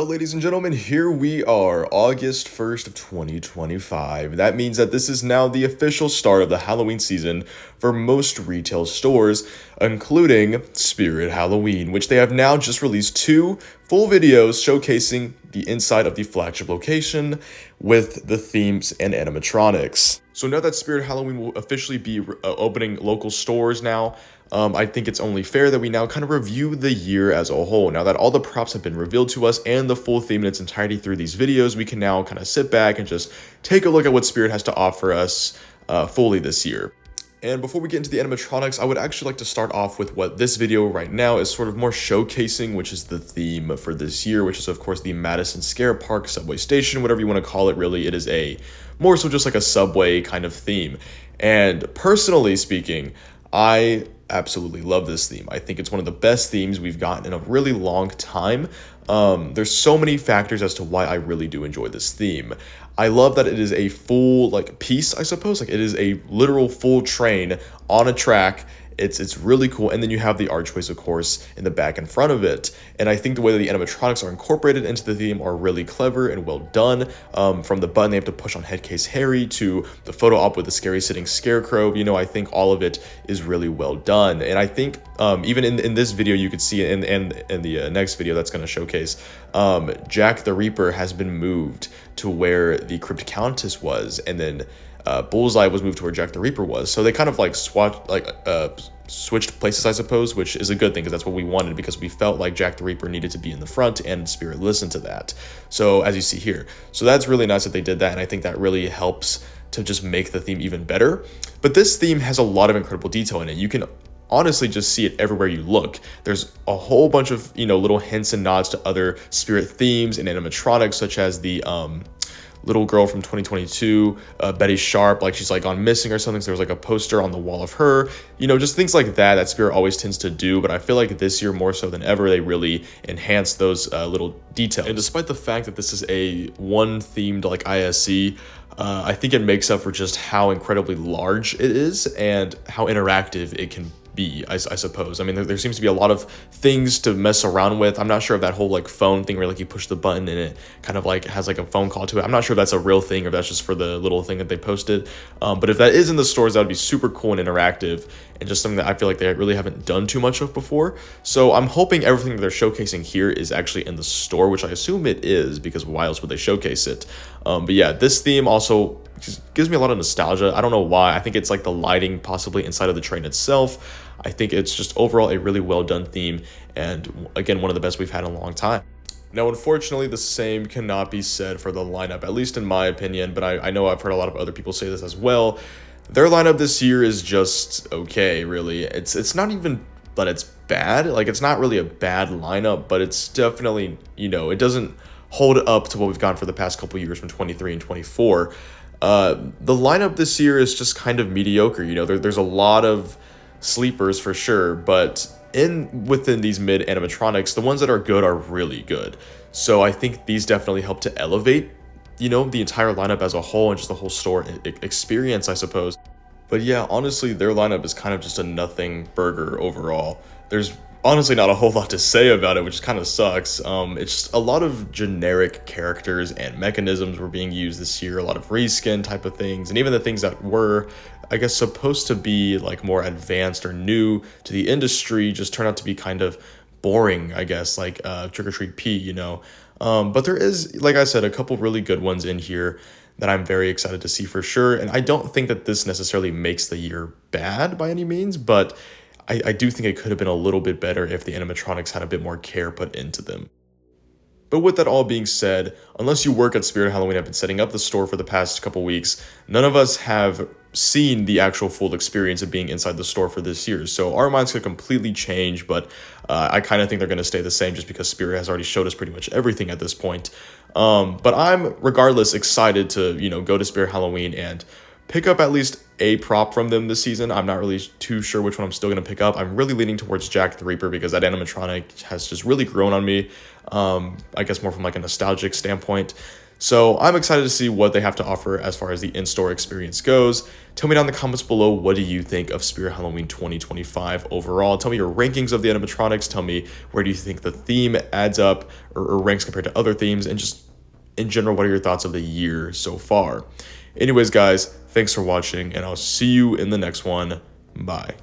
ladies and gentlemen, here we are, August 1st of 2025. That means that this is now the official start of the Halloween season for most retail stores, including Spirit Halloween, which they have now just released 2 full videos showcasing the inside of the flagship location with the themes and animatronics. So now that Spirit Halloween will officially be opening local stores now, I think it's only fair that we now kind of review the year as a whole. Now that all the props have been revealed to us and the full theme in its entirety through these videos, we can now kind of sit back and just take a look at what Spirit has to offer us fully this year. And before we get into the animatronics, I would actually like to start off with what this video right now is sort of more showcasing, which is the theme for this year, which is of course the Madison Scare Park subway station, whatever you want to call it. Really, it is a more so just like a subway kind of theme. And personally speaking, I absolutely love this theme. I think it's one of the best themes we've gotten in a really long time. There's so many factors as to why I really do enjoy this theme. I love that it is a full piece, I suppose. It is a literal full train on a track. It's really cool. And then you have the archways, of course, in the back and front of it. And I think the way that the animatronics are incorporated into the theme are really clever and well done. From the button they have to push on Headcase Harry to the photo op with the scary sitting scarecrow, I think all of it is really well done. And I think even in this video, you could see in the next video that's going to showcase, Jack the Reaper has been moved to where the Crypt Countess was, and then Bullseye was moved to where Jack the Reaper was. So they kind of switched places, I suppose, which is a good thing because that's what we wanted, because we felt like Jack the Reaper needed to be in the front and Spirit listened to that. So as you see here, so that's really nice that they did that, and I think that really helps to just make the theme even better. But this theme has a lot of incredible detail in it. You can honestly just see it everywhere you look. There's a whole bunch of little hints and nods to other Spirit themes and animatronics, such as the little girl from 2022, Betty Sharp, she's gone missing or something, so there was a poster on the wall of her, just things like that Spirit always tends to do. But I feel like this year more so than ever, they really enhanced those little details. And despite the fact that this is a one themed ISC, I think it makes up for just how incredibly large it is and how interactive it can be, I suppose. I mean, there seems to be a lot of things to mess around with. I'm not sure if that whole phone thing where you push the button and it kind of has a phone call to it. I'm not sure if that's a real thing or if that's just for the little thing that they posted. But if that is in the stores, that would be super cool and interactive, and just something that I feel like they really haven't done too much of before. So I'm hoping everything that they're showcasing here is actually in the store, which I assume it is, because why else would they showcase it? But yeah, this theme also just gives me a lot of nostalgia. I don't know why. I think it's the lighting possibly inside of the train itself. I think it's just overall a really well done theme, and again, one of the best we've had in a long time. Now, unfortunately, the same cannot be said for the lineup, at least in my opinion, but I know I've heard a lot of other people say this as well. Their lineup this year is just okay, really. It's not even that it's bad. It's not really a bad lineup, but it's definitely, it doesn't hold up to what we've gotten for the past couple years from 23 and 24. The lineup this year is just kind of mediocre. There's a lot of sleepers for sure, but within these mid animatronics, the ones that are good are really good. So I think these definitely help to elevate the entire lineup as a whole and just the whole store experience, I suppose. But yeah, honestly, their lineup is kind of just a nothing burger overall. There's honestly not a whole lot to say about it, which kind of sucks. It's just a lot of generic characters and mechanisms were being used this year, a lot of reskin type of things, and even the things that were, I guess, supposed to be more advanced or new to the industry just turned out to be kind of boring, I guess, Trick or Treat P, but there is, like I said, a couple really good ones in here that I'm very excited to see for sure. And I don't think that this necessarily makes the year bad by any means, but I do think it could have been a little bit better if the animatronics had a bit more care put into them. But with that all being said, unless you work at Spirit Halloween, I've been setting up the store for the past couple weeks, none of us have seen the actual full experience of being inside the store for this year. So our minds could completely change, but I kind of think they're going to stay the same just because Spirit has already showed us pretty much everything at this point. But I'm, regardless, excited to, go to Spirit Halloween and pick up at least a prop from them this season. I'm not really too sure which one I'm still going to pick up. I'm really leaning towards Jack the Reaper because that animatronic has just really grown on me. I guess more from a nostalgic standpoint. So I'm excited to see what they have to offer as far as the in-store experience goes. Tell me down in the comments below, what do you think of Spirit Halloween 2025 overall? Tell me your rankings of the animatronics. Tell me where do you think the theme adds up or ranks compared to other themes, and just in general, what are your thoughts of the year so far? Anyways, guys, thanks for watching, and I'll see you in the next one. Bye.